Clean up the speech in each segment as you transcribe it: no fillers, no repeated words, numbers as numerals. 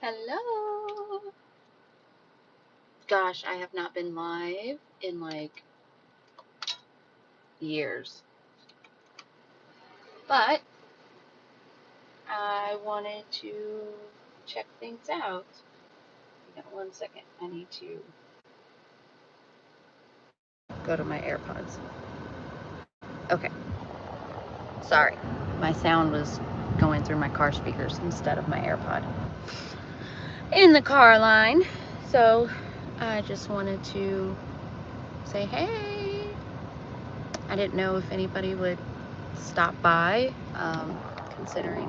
Hello. Gosh, I have not been live in like years. But I wanted to check things out. Hang on 1 second. I need to go to my AirPods. Okay. Sorry. My sound was going through my car speakers instead of my AirPod in the car line. So I just wanted to say hey. I didn't know if anybody would stop by, considering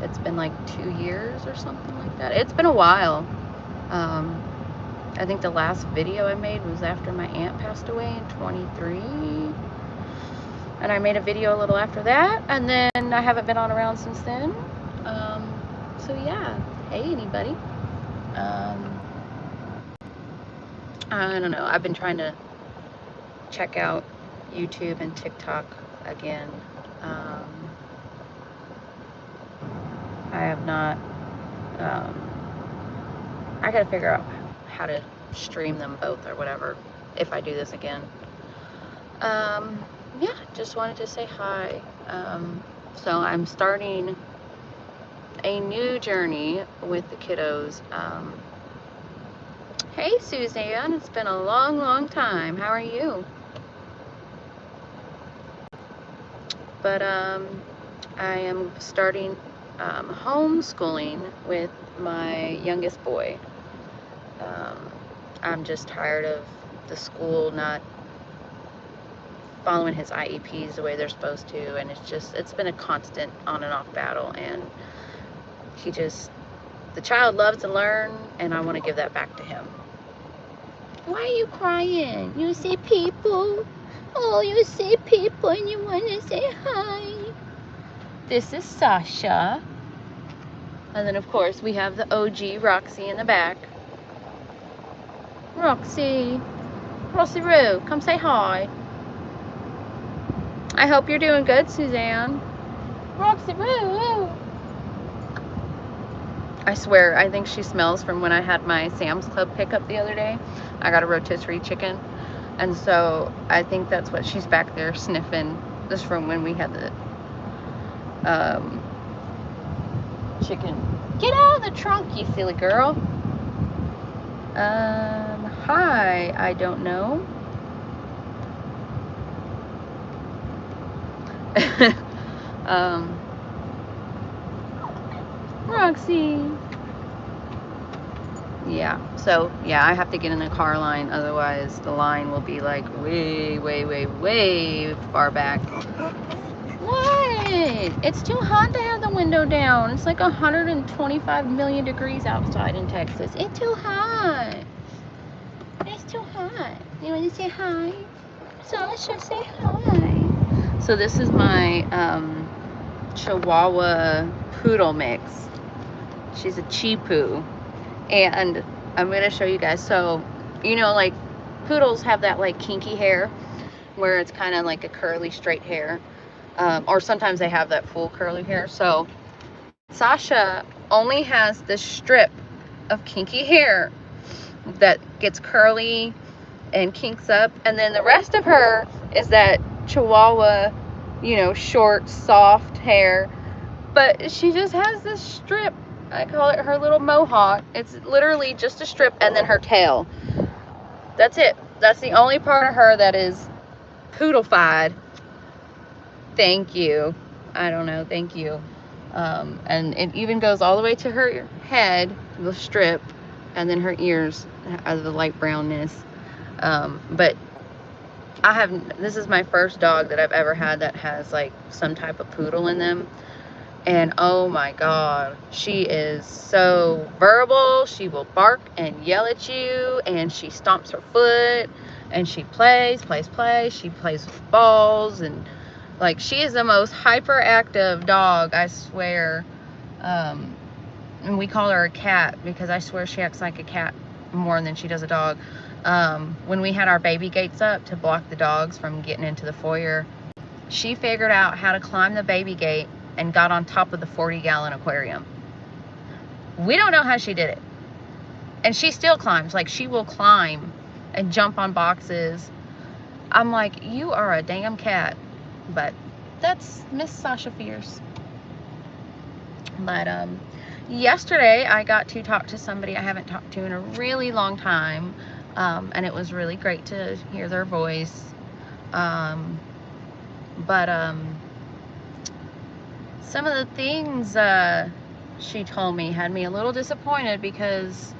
it's been like 2 years or something like that. It's been a while. I think the last video I made was after my aunt passed away in 23. And I made a video a little after that. And then I haven't been on around since then. So yeah. Hey, anybody. I don't know. I've been trying to check out YouTube and TikTok again. I have not. I gotta figure out how to stream them both or whatever if I do this again. Yeah, just wanted to say hi. So I'm starting a new journey with the kiddos. Hey Suzanne, it's been a long, long time. How are you? But I am starting homeschooling with my youngest boy. I'm just tired of the school not following his IEPs the way they're supposed to, and it's been a constant on and off battle, and the child loves to learn, and I want to give that back to him. Why are you crying? You see people? Oh, you see people and you want to say hi. This is Sasha. And then, of course, we have the OG Roxy in the back. Roxy Roo, come say hi. I hope you're doing good, Suzanne. Roxy Roo. I swear, I think she smells from when I had my Sam's Club pickup the other day. I got a rotisserie chicken. And so I think that's what she's back there sniffing. This from when we had the chicken. Get out of the trunk, you silly girl. Hi, I don't know. Roxy. Yeah, so yeah, I have to get in the car line, otherwise the line will be like way, way, way, way far back. What? It's too hot to have the window down. It's like 125 million degrees outside in Texas. It's too hot. It's too hot. You want to say hi? Sasha, say hi. So this is my Chihuahua Poodle mix. She's a Chi-Poo. And I'm going to show you guys. So, you know, like poodles have that like kinky hair where it's kind of like a curly straight hair. Or sometimes they have that full curly hair. So Sasha only has this strip of kinky hair that gets curly and kinks up, and then the rest of her is that Chihuahua, you know, short, soft hair. But she just has this strip. I call it her little mohawk. It's literally just a strip and then her tail. That's it. That's the only part of her that is poodle-fied. Thank you. I don't know. Thank you. And it even goes all the way to her head, the strip, and then her ears are the light brownness. But this is my first dog that I've ever had that has like some type of poodle in them. And oh my God, she is so verbal. She will bark and yell at you, and she stomps her foot, and she plays. She plays with balls, and like she is the most hyperactive dog, I swear. And we call her a cat because I swear she acts like a cat more than she does a dog. When we had our baby gates up to block the dogs from getting into the foyer, she figured out how to climb the baby gate and got on top of the 40-gallon aquarium We don't know how she did it. And she still climbs. Like, she will climb and jump on boxes. I'm like, you are a damn cat. But that's Miss Sasha Fierce. But yesterday I got to talk to somebody I haven't talked to in a really long time, and it was really great to hear their voice. But some of the things she told me had me a little disappointed, because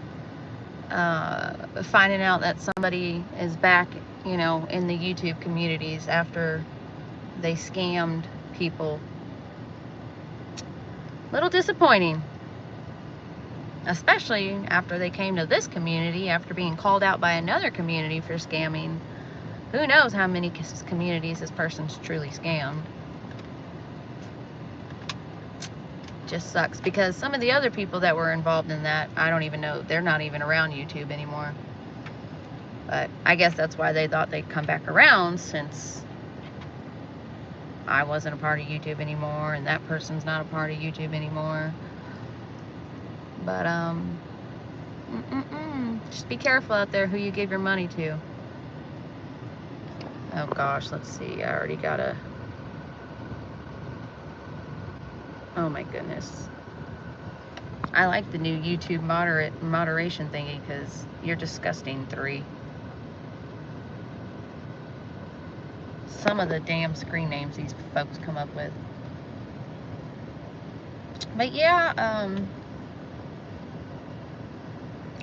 finding out that somebody is back, you know, in the YouTube communities after they scammed people. Little disappointing, especially after they came to this community after being called out by another community for scamming. Who knows how many communities this person's truly scammed. Just sucks, because some of the other people that were involved in that, I don't even know, they're not even around YouTube anymore. But I guess that's why they thought they'd come back around, since I wasn't a part of YouTube anymore, and that person's not a part of YouTube anymore. But just be careful out there who you give your money to. Oh gosh, let's see. I already got a... Oh my goodness. I like the new YouTube moderation thingy, because you're disgusting 3. Some of the damn screen names these folks come up with. But yeah,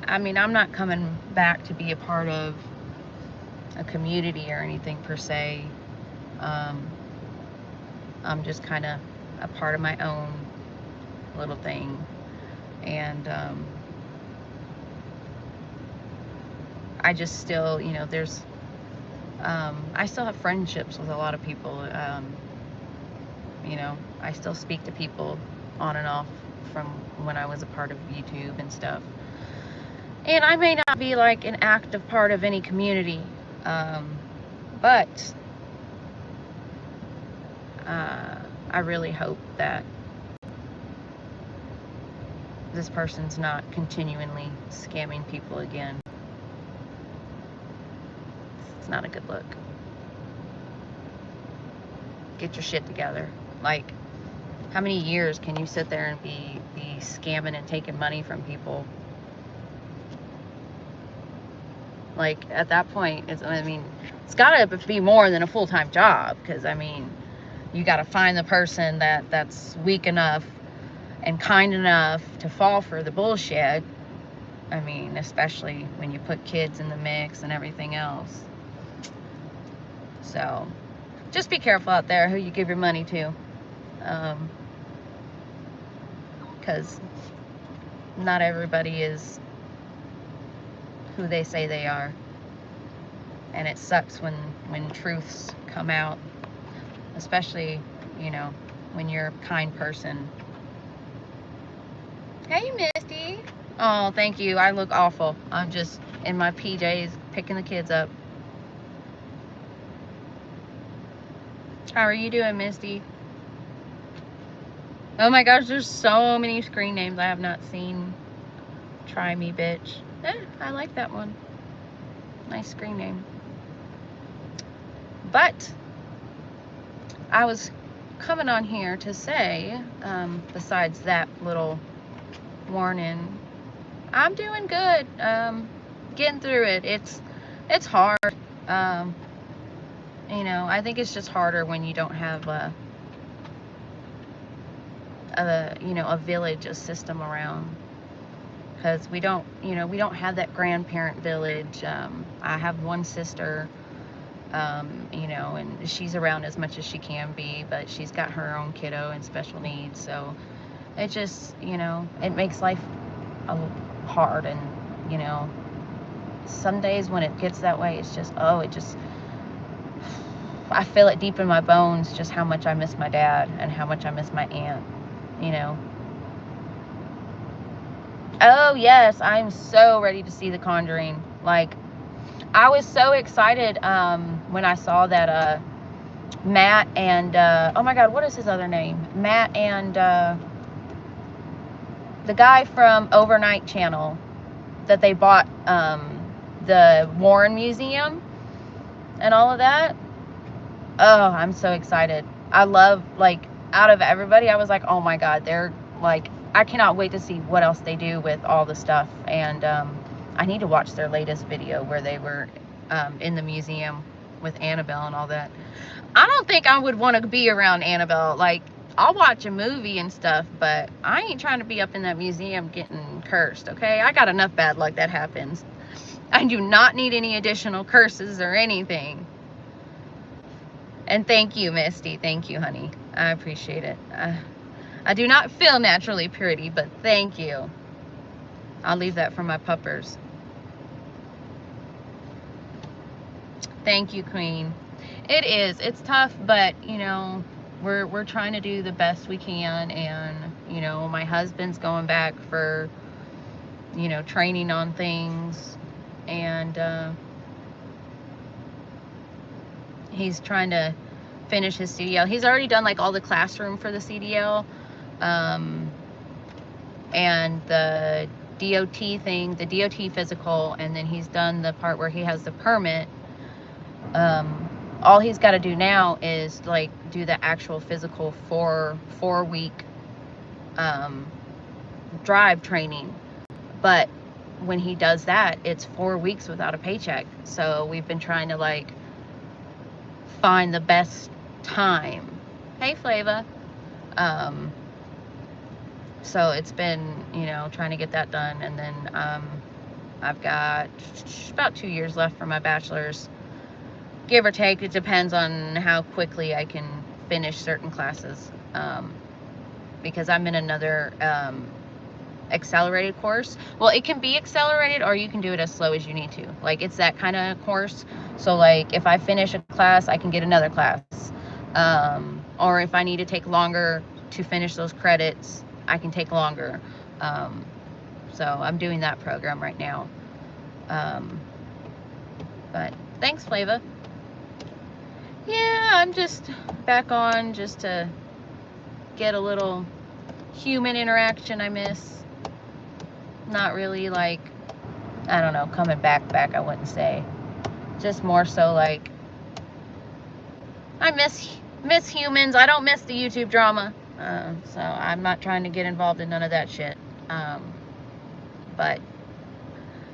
I mean, I'm not coming back to be a part of a community or anything per se. I'm just kind of a part of my own little thing. And I just still, you know, there's... I still have friendships with a lot of people. You know, I still speak to people on and off from when I was a part of YouTube and stuff. And I may not be like an active part of any community, but I really hope that this person's not continually scamming people again. It's not a good look. Get your shit together. Like, how many years can you sit there and be scamming and taking money from people? Like, at that point, I mean, it's gotta be more than a full-time job, because I mean, you gotta find the person that's weak enough and kind enough to fall for the bullshit. I mean, especially when you put kids in the mix and everything else. So, just be careful out there who you give your money to. Because not everybody is who they say they are. And it sucks when truths come out. Especially, you know, when you're a kind person. Hey, Misty. Oh, thank you. I look awful. I'm just in my PJs picking the kids up. How are you doing, Misty? Oh my gosh, there's so many screen names I have not seen. Try me, bitch. I like that one. Nice screen name. But I was coming on here to say, besides that little warning, I'm doing good. Getting through it. It's hard. You know, I think it's just harder when you don't have you know, a village, a system around. Because we don't, you know, we don't have that grandparent village. I have one sister, you know, and she's around as much as she can be, but she's got her own kiddo and special needs. So it just, you know, it makes life hard. And, you know, some days when it gets that way, it's just, I feel it deep in my bones, just how much I miss my dad and how much I miss my aunt, you know. Oh, yes, I'm so ready to see The Conjuring. Like, I was so excited when I saw that Matt and, oh my God, what is his other name? Matt and the guy from Overnight Channel that they bought the Warren Museum and all of that. Oh, I'm so excited. I love, like, out of everybody, I was like, oh my God, they're like, I cannot wait to see what else they do with all the stuff. And I need to watch their latest video where they were in the museum with Annabelle and all that. I don't think I would want to be around Annabelle. Like, I'll watch a movie and stuff, but I ain't trying to be up in that museum getting cursed, okay? I got enough bad luck that happens. I do not need any additional curses or anything. And thank you, Misty. Thank you, honey. I appreciate it. I do not feel naturally pretty, but thank you. I'll leave that for my puppers. Thank you, Queen. It is. It's tough, but, you know, we're trying to do the best we can. And, you know, my husband's going back for, you know, training on things. And he's trying to finish his CDL. He's already done, like, all the classroom for the CDL. And the DOT thing, the DOT physical, and then he's done the part where he has the permit. All he's got to do now is, like, do the actual physical 4-week drive training. But when he does that, it's 4 weeks without a paycheck. So we've been trying to, like, find the best time. Hey, Flava. So it's been, you know, trying to get that done. And then I've got about 2 years left for my bachelor's. Give or take, it depends on how quickly I can finish certain classes. Because I'm in another accelerated course. Well, it can be accelerated, or you can do it as slow as you need to. Like, it's that kind of course. So, like, if I finish a class, I can get another class. Or if I need to take longer to finish those credits, I can take longer. So I'm doing that program right now. But thanks, Flava. Yeah, I'm just back on just to get a little human interaction I miss. Not really, like, I don't know, coming back, I wouldn't say. Just more so, like, I miss humans. I don't miss the YouTube drama. So I'm not trying to get involved in none of that shit. But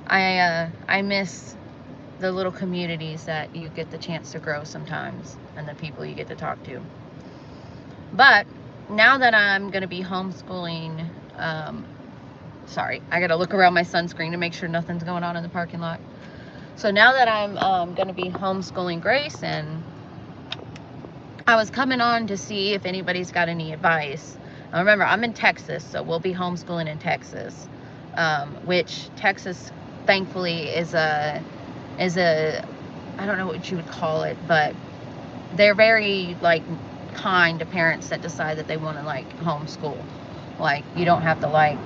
I miss the little communities that you get the chance to grow sometimes, and the people you get to talk to. But now that I'm going to be homeschooling, sorry, I got to look around my sunscreen to make sure nothing's going on in the parking lot. So now that I'm going to be homeschooling Grace, and I was coming on to see if anybody's got any advice. Now remember, I'm in Texas, so we'll be homeschooling in Texas, which Texas, thankfully, is a, I don't know what you would call it, but they're very, like, kind to parents that decide that they want to, like, homeschool. Like, you don't have to, like,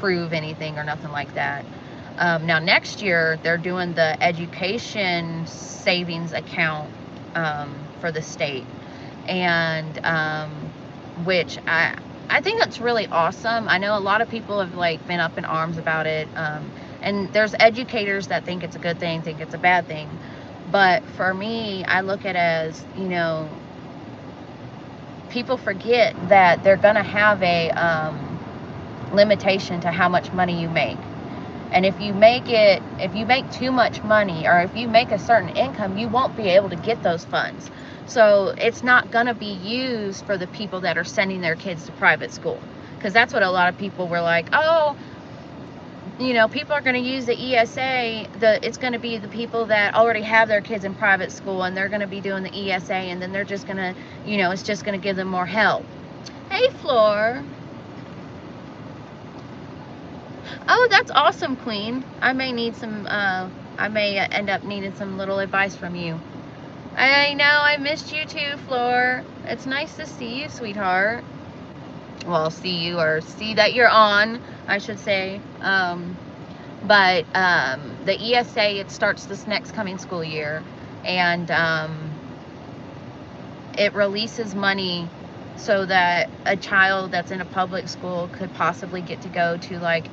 prove anything or nothing like that. Now next year they're doing the education savings account for the state, and which I think that's really awesome. I know a lot of people have, like, been up in arms about it, and there's educators that think it's a good thing, think it's a bad thing. But for me, I look at it as, you know, people forget that they're gonna have a limitation to how much money you make. And if you make too much money, or if you make a certain income, you won't be able to get those funds. So it's not going to be used for the people that are sending their kids to private school. Because that's what a lot of people were like, oh, you know, people are going to use the ESA. It's going to be the people that already have their kids in private school, and they're going to be doing the ESA, and then they're just going to, you know, it's just going to give them more help. Hey, Floor. Oh, that's awesome, Queen. I may need some, I may end up needing some little advice from you. I know, I missed you too, Floor. It's nice to see you, sweetheart. Well, see you, or see that you're on, I should say. But the ESA, it starts this next coming school year. And it releases money so that a child that's in a public school could possibly get to go to like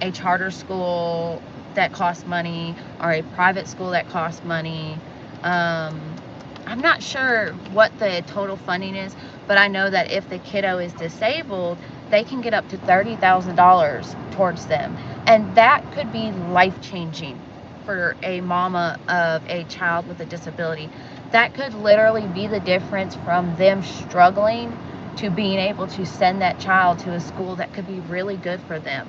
a charter school that costs money, or a private school that costs money. I'm not sure what the total funding is, but I know that if the kiddo is disabled, they can get up to $30,000 towards them. And that could be life-changing for a mama of a child with a disability. That could literally be the difference from them struggling to being able to send that child to a school that could be really good for them.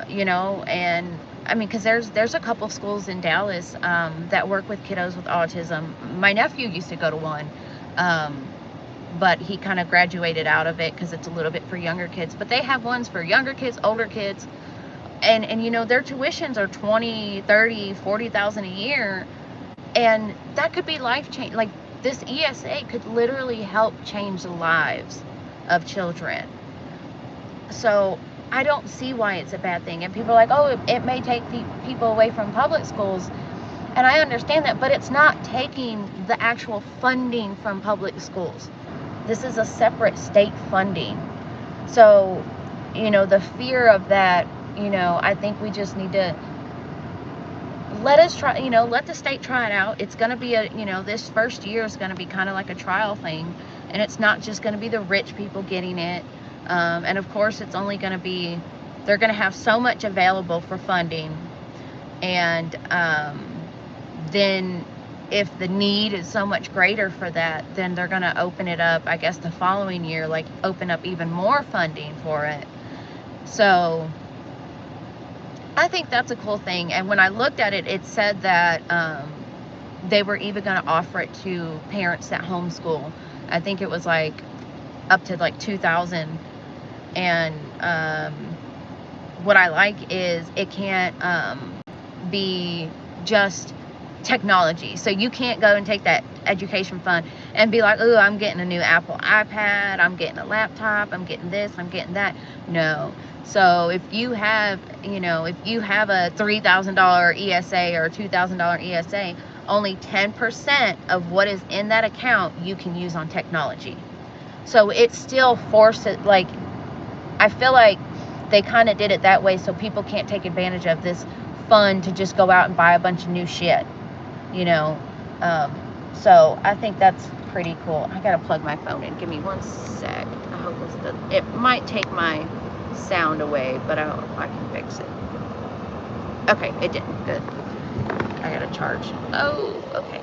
You know, and I mean, because there's a couple of schools in Dallas that work with kiddos with autism. My nephew used to go to one, but he kind of graduated out of it because it's a little bit for younger kids. But they have ones for younger kids, older kids, and you know, their tuitions are 20, 30, 40,000 a year, and that could be life change. Like, this ESA could literally help change the lives of children. So I don't see why it's a bad thing. And people are like, oh, it may take people away from public schools. And I understand that, but it's not taking the actual funding from public schools. This is a separate state funding. So, you know, the fear of that, you know, I think we just need to let us try, you know, let the state try it out. It's going to be a, you know, this first year is going to be kind of like a trial thing. And it's not just going to be the rich people getting it. And of course, it's only going to be, they're going to have so much available for funding. And then if the need is so much greater for that, then they're going to open it up, I guess, the following year, like open up even more funding for it. So I think that's a cool thing. And when I looked at it, it said that they were even going to offer it to parents that homeschool. I think it was like up to like $2,000. And what I like is it can't be just technology. So you can't go and take that education fund and be like, oh, I'm getting a new Apple iPad, I'm getting a laptop, I'm getting this, I'm getting that. No. So if you have, you know, if you have a $3,000 ESA or a $2,000 ESA, only 10% of what is in that account you can use on technology. So it still forces, like, I feel like they kind of did it that way so people can't take advantage of this fund to just go out and buy a bunch of new shit, you know. So I think that's pretty cool. I gotta plug my phone in. Give me one sec. I hope it might take my sound away, but I can fix it. Okay, it didn't. Good. I gotta charge. Oh, okay.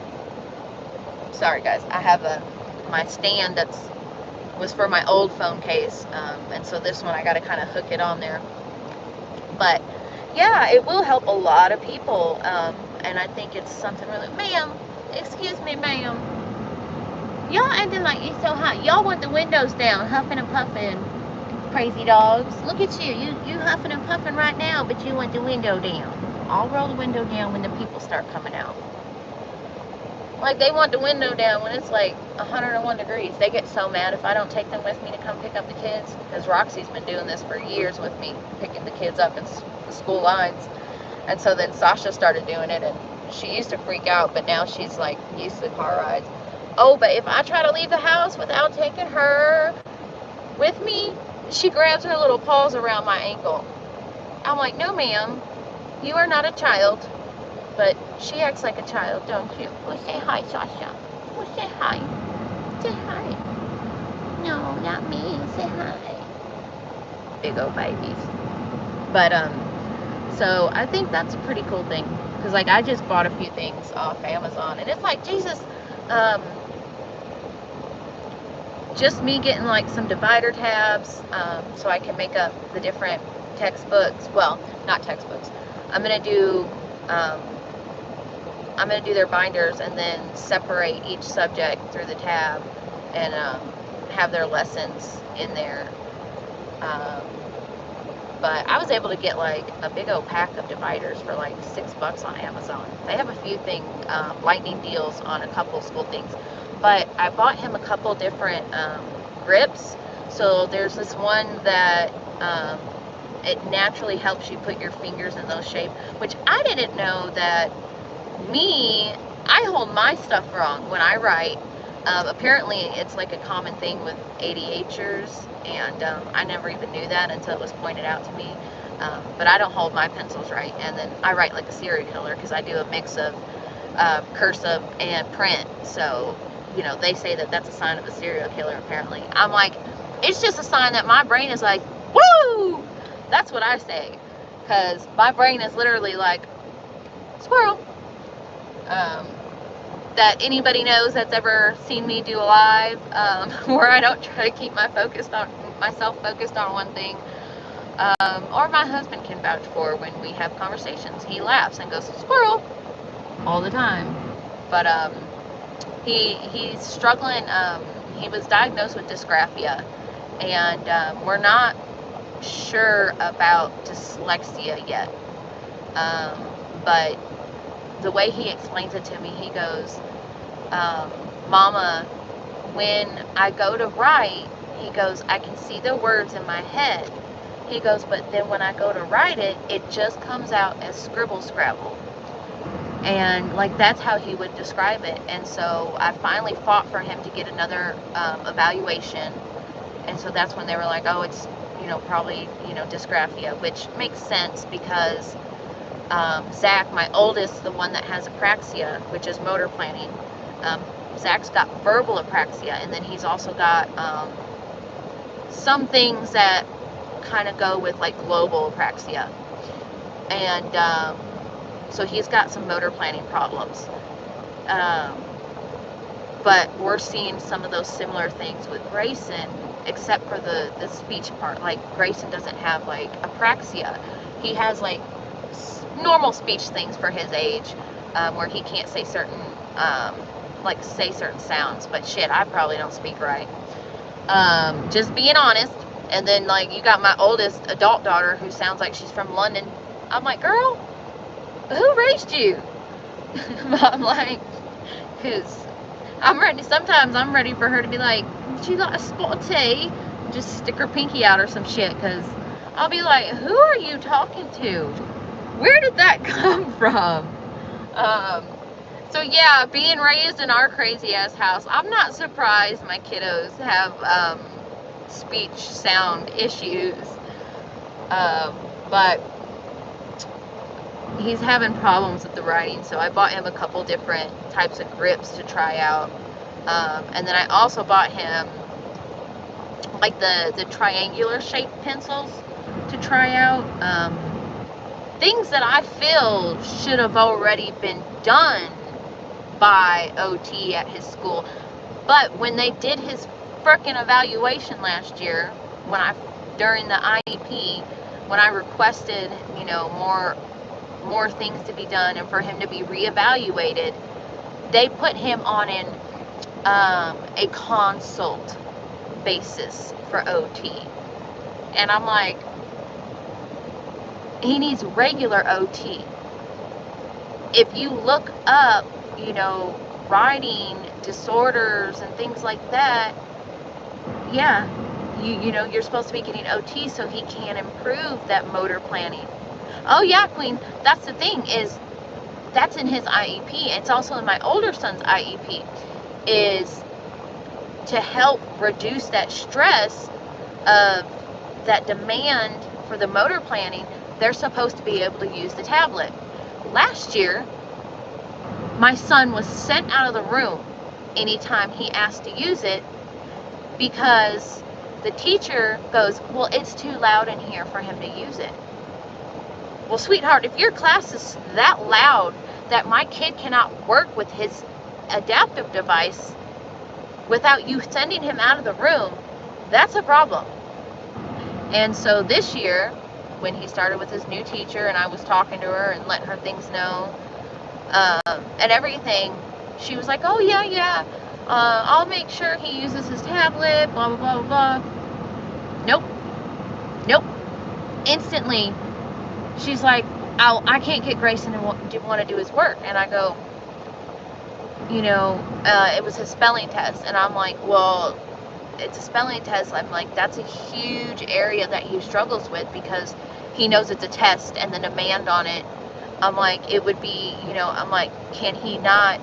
Sorry guys. I have my stand was for my old phone case, and so this one I got to kind of hook it on there. But yeah, it will help a lot of people, and I think it's something really. Ma'am, excuse me, ma'am. Y'all acting like it's so hot. Y'all want the windows down, huffing and puffing, crazy dogs. Look at you. You huffing and puffing right now, but you want the window down. I'll roll the window down when the people start coming out. Like, they want the window down when it's like 101 degrees. They get so mad if I don't take them with me to come pick up the kids. Because Roxy's been doing this for years with me, picking the kids up in the school lines. And so then Sasha started doing it, and she used to freak out, but now she's like used to car rides. Oh, but if I try to leave the house without taking her with me, she grabs her little paws around my ankle. I'm like, no ma'am, you are not a child. But she acts like a child, don't you? Well, say hi, Sasha. Well, say hi. Say hi. No, not me. Say hi. Big old babies. But, so I think that's a pretty cool thing. Because, like, I just bought a few things off Amazon. And it's like, Jesus, just me getting, like, some divider tabs, so I can make up the different textbooks. Well, not textbooks. I'm going to do their binders and then separate each subject through the tab and have their lessons in there. But I was able to get like a big old pack of dividers for like $6 on Amazon. They have a few lightning deals on a couple school things. But I bought him a couple different grips. So there's this one that it naturally helps you put your fingers in those shapes, which I didn't know that I hold my stuff wrong when I write. Apparently, it's like a common thing with ADHDers, and I never even knew that until it was pointed out to me. But I don't hold my pencils right, and then I write like a serial killer because I do a mix of cursive and print. So, you know, they say that that's a sign of a serial killer, apparently. I'm like, it's just a sign that my brain is like, woo! That's what I say, because my brain is literally like, squirrel. That anybody knows that's ever seen me do a live, where I don't try to keep myself focused on one thing, or my husband can vouch for when we have conversations. He laughs and goes, squirrel, all the time. But he's struggling. He was diagnosed with dysgraphia, and we're not sure about dyslexia yet. But the way he explains it to me, he goes, Mama, when I go to write, he goes, I can see the words in my head. He goes, but then when I go to write it, it just comes out as scribble scrabble. And like, that's how he would describe it. And so I finally fought for him to get another evaluation. And so that's when they were like, oh, it's, you know, probably, you know, dysgraphia, which makes sense because Zach, my oldest, the one that has apraxia, which is motor planning, Zach's got verbal apraxia, and then he's also got some things that kind of go with like global apraxia. And so he's got some motor planning problems. But we're seeing some of those similar things with Grayson, except for the speech part. Like, Grayson doesn't have like apraxia. He has like normal speech things for his age, where he can't say certain certain sounds. But shit, I probably don't speak right. Just being honest. And then like, you got my oldest adult daughter who sounds like she's from London. I'm like, girl, who raised you? I'm like, because I'm ready. Sometimes I'm ready for her to be like, she got a spot of tea, just stick her pinky out or some shit, because I'll be like, who are you talking to? Where did that come from? So yeah, being raised in our crazy ass house, I'm not surprised my kiddos have speech sound issues. But he's having problems with the writing, so I bought him a couple different types of grips to try out. And then I also bought him like the triangular shaped pencils to try out. Things that I feel should have already been done by OT at his school. But when they did his frickin' evaluation last year, during the IEP, when I requested, you know, more things to be done and for him to be reevaluated, they put him on a consult basis for OT. And I'm like, he needs regular OT. If you look up, you know, writing disorders and things like that, yeah, you know, you're supposed to be getting OT so he can improve that motor planning. Oh yeah, Queen, that's the thing, is that's in his IEP. It's also in my older son's IEP, is to help reduce that stress of that demand for the motor planning. They're supposed to be able to use the tablet. Last year, my son was sent out of the room anytime he asked to use it because the teacher goes, well, it's too loud in here for him to use it. Well, sweetheart, if your class is that loud that my kid cannot work with his adaptive device without you sending him out of the room, that's a problem. And so this year, when he started with his new teacher and I was talking to her and letting her things know and everything, she was like, oh yeah, I'll make sure he uses his tablet, blah, blah, blah, blah, blah. Nope. Instantly, she's like, I can't get Grayson to want to do his work. And I go, you know, it was his spelling test. And I'm like, well, it's a spelling test. I'm like, that's a huge area that he struggles with because he knows it's a test and the demand on it. I'm like, it would be, you know, I'm like, can he not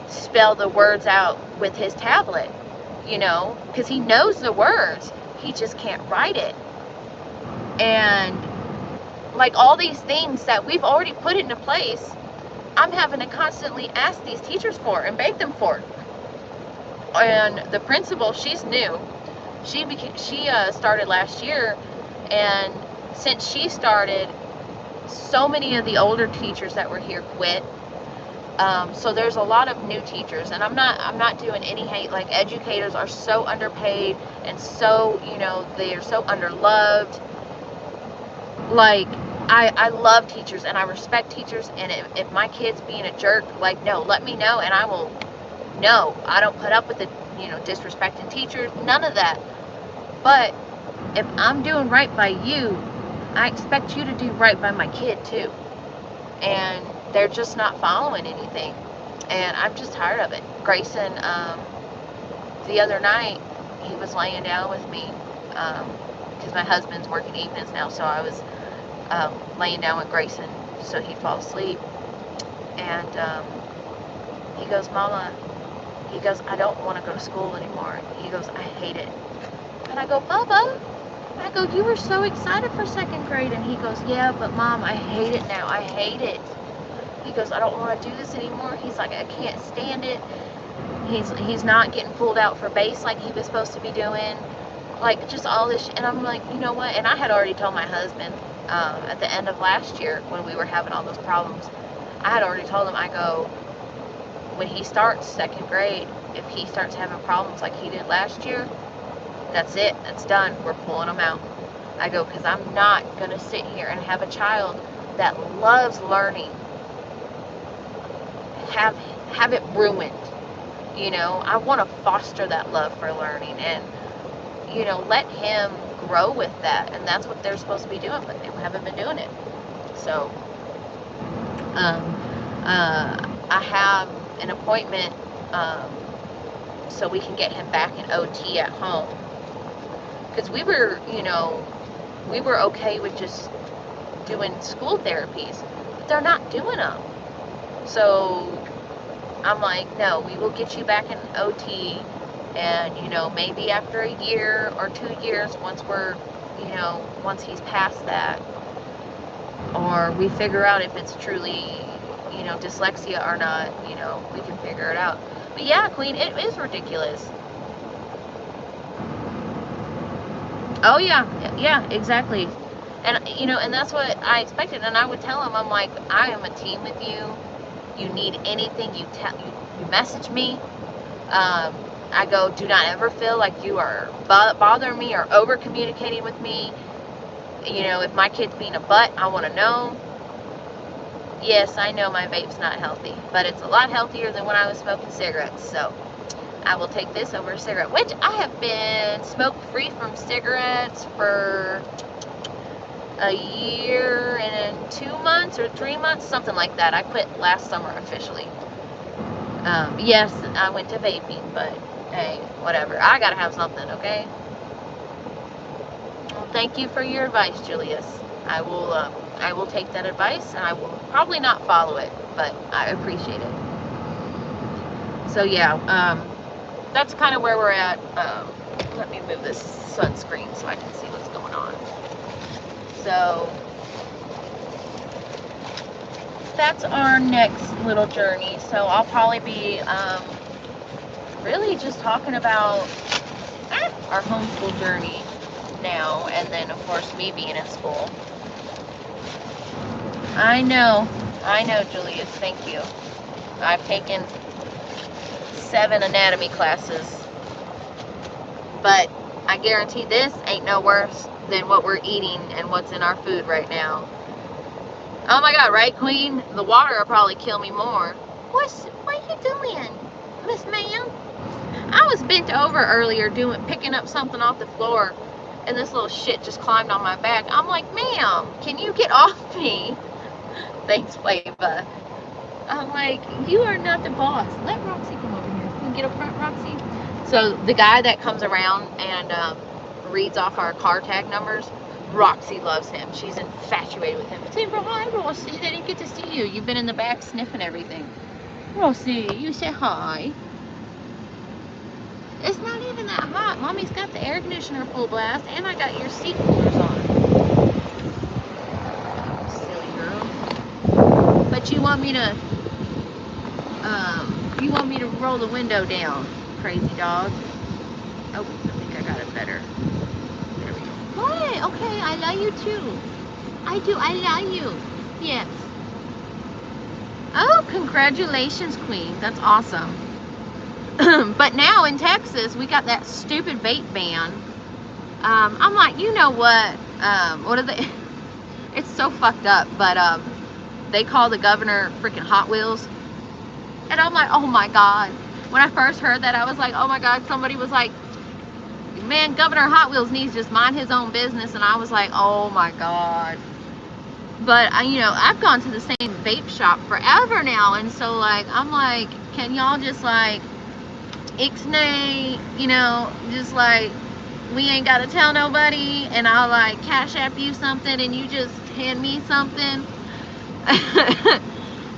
spell the words out with his tablet, you know, because he knows the words, he just can't write it. And like all these things that we've already put into place, I'm having to constantly ask these teachers for and beg them for. And the principal, she's new. She started last year, and since she started, so many of the older teachers that were here quit. So there's a lot of new teachers, and I'm not doing any hate. Like, educators are so underpaid, and so, you know, they are so underloved. Like, I love teachers and I respect teachers, and if my kid's being a jerk, like, no, let me know, and I will. No, I don't put up with it, you know, disrespecting teachers, none of that. But if I'm doing right by you, I expect you to do right by my kid too. And they're just not following anything, and I'm just tired of it. Grayson, the other night, he was laying down with me, because my husband's working evenings now, so I was laying down with Grayson so he'd fall asleep. And he goes, Mama, he goes, I don't want to go to school anymore. He goes, I hate it. And I go, Bubba, I go, you were so excited for second grade. And he goes, yeah, but Mom, I hate it now. I hate it. He goes, I don't want to do this anymore. He's like, I can't stand it. He's not getting pulled out for bass like he was supposed to be doing. Like, just all this and I'm like, you know what? And I had already told my husband at the end of last year when we were having all those problems, I had already told him, I go, when he starts second grade, if he starts having problems like he did last year, that's it. That's done. We're pulling him out. I go, because I'm not going to sit here and have a child that loves learning have it ruined. You know, I want to foster that love for learning and, you know, let him grow with that. And that's what they're supposed to be doing, but they haven't been doing it. So, I have an appointment so we can get him back in OT at home. Because we were, you know, we were okay with just doing school therapies, but they're not doing them. So I'm like, no, we will get you back in OT, and, you know, maybe after a year or 2 years, once we're, you know, once he's past that, or we figure out if it's truly, you know, dyslexia or not, you know, we can figure it out. But yeah, Queen, it is ridiculous. Oh yeah, exactly. And, you know, and that's what I expected. And I would tell him, I'm like, I am a team with you. You need anything, you message me. I go, do not ever feel like you are bothering me or over communicating with me. You know, if my kid's being a butt, I want to know. Yes, I know my vape's not healthy, but it's a lot healthier than when I was smoking cigarettes. So I will take this over a cigarette, which I have been smoke-free from cigarettes for a year and 2 months or 3 months, something like that. I quit last summer officially. Yes, I went to vaping, but hey, whatever. I gotta have something, okay? Well, thank you for your advice, Julius. I will take that advice, and I will probably not follow it, but I appreciate it. So yeah, that's kind of where we're at. Let me move this sunscreen so I can see what's going on. So that's our next little journey. So I'll probably be really just talking about our homeschool journey now, and then of course me being in school. I know, Julius, thank you. I've taken 7 anatomy classes, but I guarantee this ain't no worse than what we're eating and what's in our food right now. Oh my God, right, Queen? The water will probably kill me more. What are you doing, Miss Ma'am? I was bent over earlier picking up something off the floor, and this little shit just climbed on my back. I'm like, ma'am, can you get off me? Thanks, Flava. I'm like, you are not the boss. Let Roxy come over here. You can get up front, Roxy. So the guy that comes around and reads off our car tag numbers, Roxy loves him. She's infatuated with him. Say, hi, Roxy. They didn't get to see you. You've been in the back sniffing everything. Roxy, you say hi. It's not even that hot. Mommy's got the air conditioner full blast, and I got your seat coolers on. Silly girl. But you want me to roll the window down, crazy dog. Oh, I think I got it better. There we go. What? Okay, I love you too. I do. I love you. Yes. Oh, congratulations, Queen. That's awesome. But now in Texas, we got that stupid vape ban. I'm like, you know what? What are they? It's so fucked up. But they call the governor freaking Hot Wheels. And I'm like, oh my God. When I first heard that, I was like, oh my God. Somebody was like, man, Governor Hot Wheels needs to just mind his own business. And I was like, oh my God. But you know, I've gone to the same vape shop forever now, and so like I'm like, can y'all just like ixnay, you know, just like we ain't gotta tell nobody, and I'll like cash app you something and you just hand me something.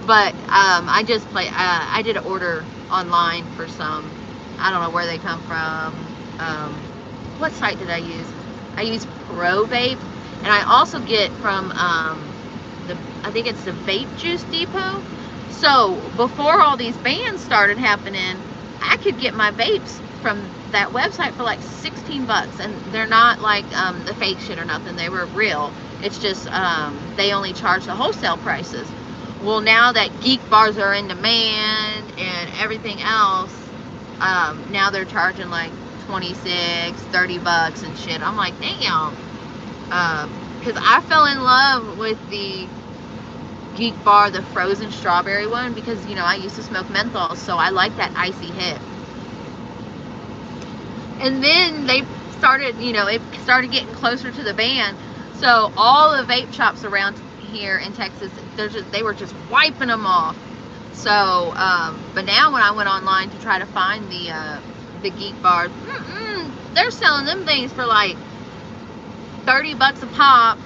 But I just I did an order online for some. I don't know where they come from. What site did I use? I use Pro Vape, and I also get from I think it's the Vape Juice Depot. So before all these bans started happening, I could get my vapes from that website for like 16 bucks, and they're not like the fake shit or nothing. They were real. It's just they only charge the wholesale prices. Well, now that geek bars are in demand and everything else, now they're charging like 26, 30 bucks and shit. I'm like, damn. Because I fell in love with the Geek Bar, the frozen strawberry one, because, you know, I used to smoke menthol, so I like that icy hit. And then they started, you know, it started getting closer to the ban, so all the vape shops around here in Texas, they were just wiping them off. So, but now when I went online to try to find the Geek Bars, they're selling them things for like 30 bucks a pop.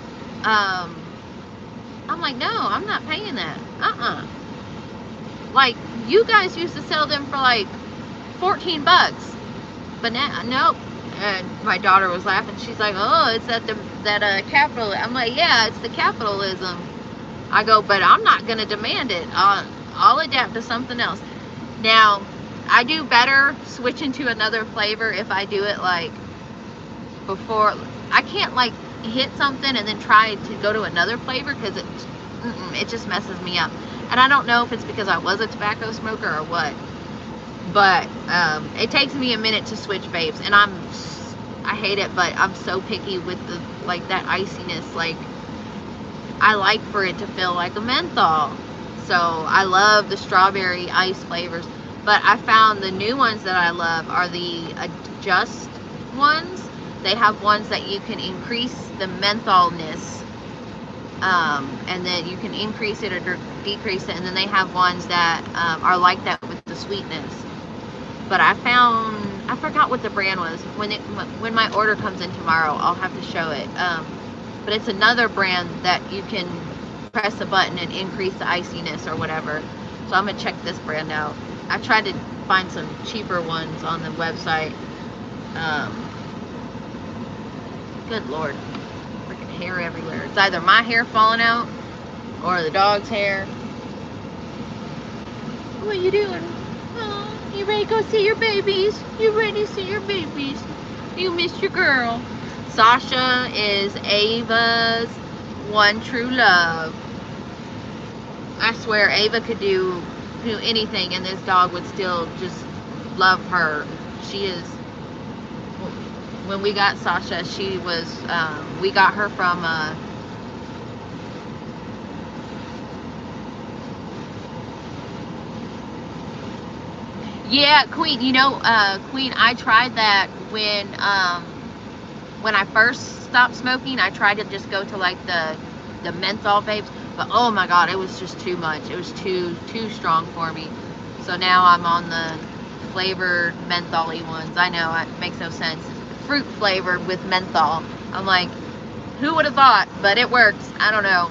I'm like, no, I'm not paying that. Like, you guys used to sell them for like 14 bucks. But now, nope. And my daughter was laughing. She's like, oh, it's that capital. I'm like, yeah, it's the capitalism. I go, but I'm not going to demand it. I'll adapt to something else. Now, I do better switching to another flavor if I do it like before. I can't like hit something and then try to go to another flavor, because it just messes me up. And I don't know if it's because I was a tobacco smoker or what, but it takes me a minute to switch vapes, and I hate it, but I'm so picky with the like that iciness. Like, I like for it to feel like a menthol, so I love the strawberry ice flavors. But I found the new ones that I love are the Adjust ones. They have ones that you can increase the mentholness, and then you can increase it or decrease it, and then they have ones that are like that with the sweetness. But I forgot what the brand was. When my order comes in tomorrow, I'll have to show it. But it's another brand that you can press a button and increase the iciness or whatever. So I'm gonna check this brand out. I tried to find some cheaper ones on the website. Good Lord, freaking hair everywhere. It's either my hair falling out or the dog's hair. What are you doing? Oh, you ready to go see your babies? You ready to see your babies? You missed your girl. Sasha is Ava's one true love. I swear Ava could do anything, and this dog would still just love her. She is. When we got Sasha, she was, we got her from, yeah, Queen, you know, Queen, I tried that when I first stopped smoking. I tried to just go to like the menthol vapes, but oh my God, it was just too much. It was too strong for me. So now I'm on the flavored menthol-y ones. I know, it makes no sense. Fruit flavored with menthol. I'm like, who would have thought? But it works. I don't know.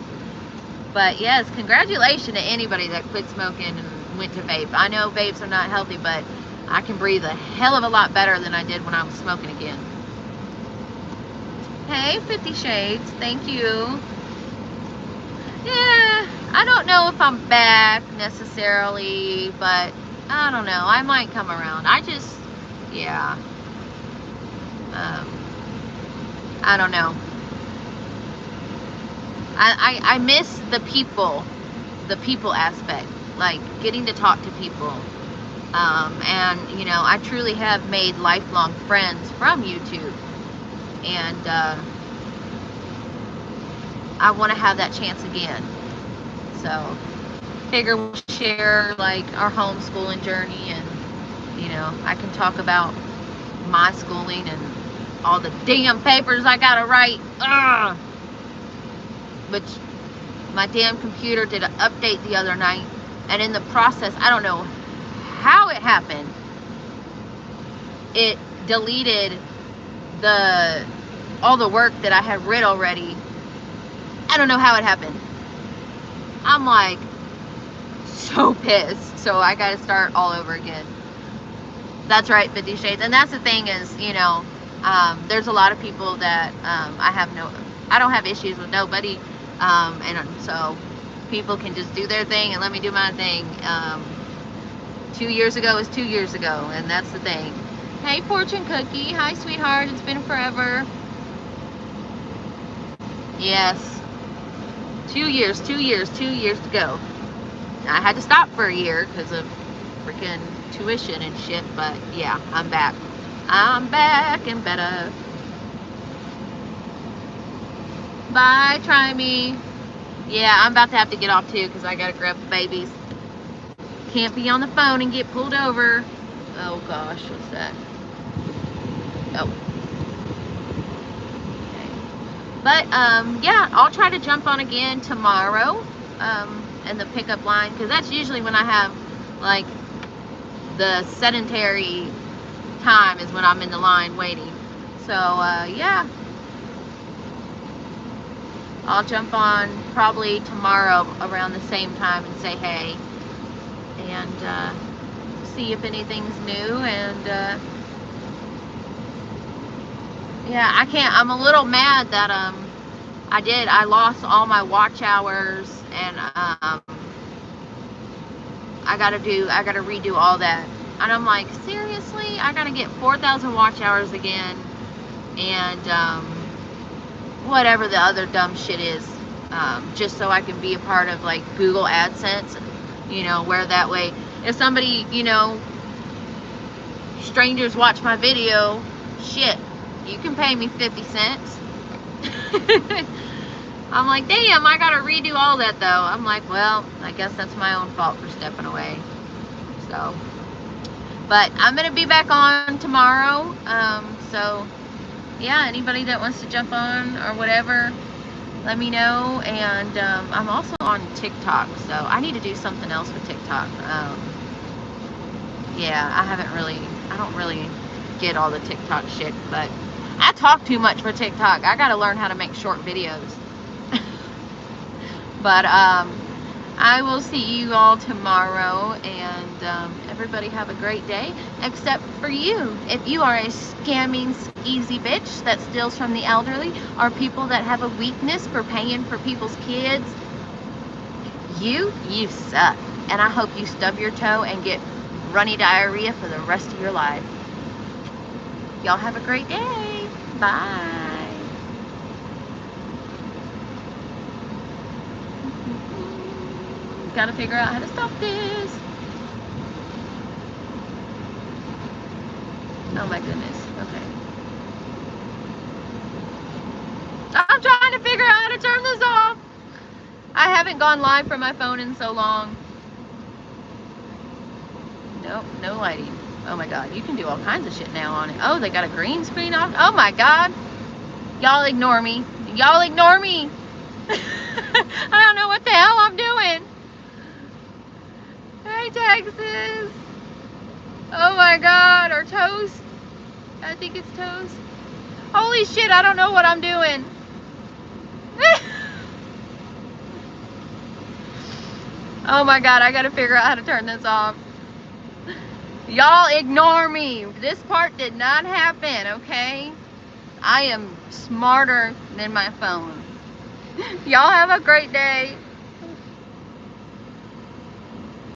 But yes, congratulations to anybody that quit smoking and went to vape. I know vapes are not healthy, but I can breathe a hell of a lot better than I did when I was smoking again. Hey, 50 Shades, thank you. Yeah, I don't know if I'm back necessarily, but I don't know. I might come around. I just, yeah. I don't know. I miss the people aspect, like getting to talk to people. And, you know, I truly have made lifelong friends from YouTube. And I want to have that chance again. So, figure we'll share, like, our homeschooling journey. And, you know, I can talk about my schooling and all the damn papers I gotta write. Ugh. Which my damn computer did an update the other night, and in the process, I don't know how it happened, it deleted all the work that I had read already. I don't know how it happened. I'm like so pissed. So I gotta start all over again. That's right, 50 Shades. And that's the thing is, you know, there's a lot of people that I don't have issues with nobody. And so people can just do their thing and let me do my thing. 2 years ago is 2 years ago, and that's the thing. Hey, Fortune Cookie. Hi, sweetheart. It's been forever. Yes. 2 years to go. I had to stop for a year because of freaking tuition and shit, but yeah, I'm back. I'm back and better. Bye, try me. Yeah, I'm about to have to get off too because I gotta grab the babies. Can't be on the phone and get pulled over. Oh gosh, what's that? Oh. Okay. But yeah, I'll try to jump on again tomorrow in the pickup line, because that's usually when I have like the sedentary time is when I'm in the line waiting. So yeah, I'll jump on probably tomorrow around the same time and say hey and see if anything's new. And yeah, I'm a little mad that I lost all my watch hours, and I gotta redo all that. And I'm like, seriously? I gotta get 4,000 watch hours again, and whatever the other dumb shit is, just so I can be a part of like Google AdSense, you know, where that way if somebody, you know, strangers watch my video, shit, you can pay me 50 cents. I'm like, damn, I gotta redo all that though. I'm like, well, I guess that's my own fault for stepping away. So, but I'm gonna be back on tomorrow. So yeah, anybody that wants to jump on or whatever, let me know. And I'm also on TikTok, so I need to do something else with TikTok. Yeah, I don't really get all the TikTok shit, but I talk too much for TikTok. I gotta learn how to make short videos. But I will see you all tomorrow, and everybody have a great day, except for you. If you are a scamming, skeezy bitch that steals from the elderly, or people that have a weakness for paying for people's kids, you suck. And I hope you stub your toe and get runny diarrhea for the rest of your life. Y'all have a great day. Bye. Gotta figure out how to stop this. Oh my goodness. Okay. I'm trying to figure out how to turn this off. I haven't gone live from my phone in so long. Nope, no lighting. Oh my god, you can do all kinds of shit now on it. Oh, they got a green screen off. Oh my god. Y'all ignore me. Y'all ignore me. I don't know what the hell I'm doing. Hey, Texas. Oh my god, or Toast. I think it's Toast. Holy shit, I don't know what I'm doing. Oh my god, I gotta figure out how to turn this off. Y'all ignore me. This part did not happen, okay? I am smarter than my phone. Y'all have a great day.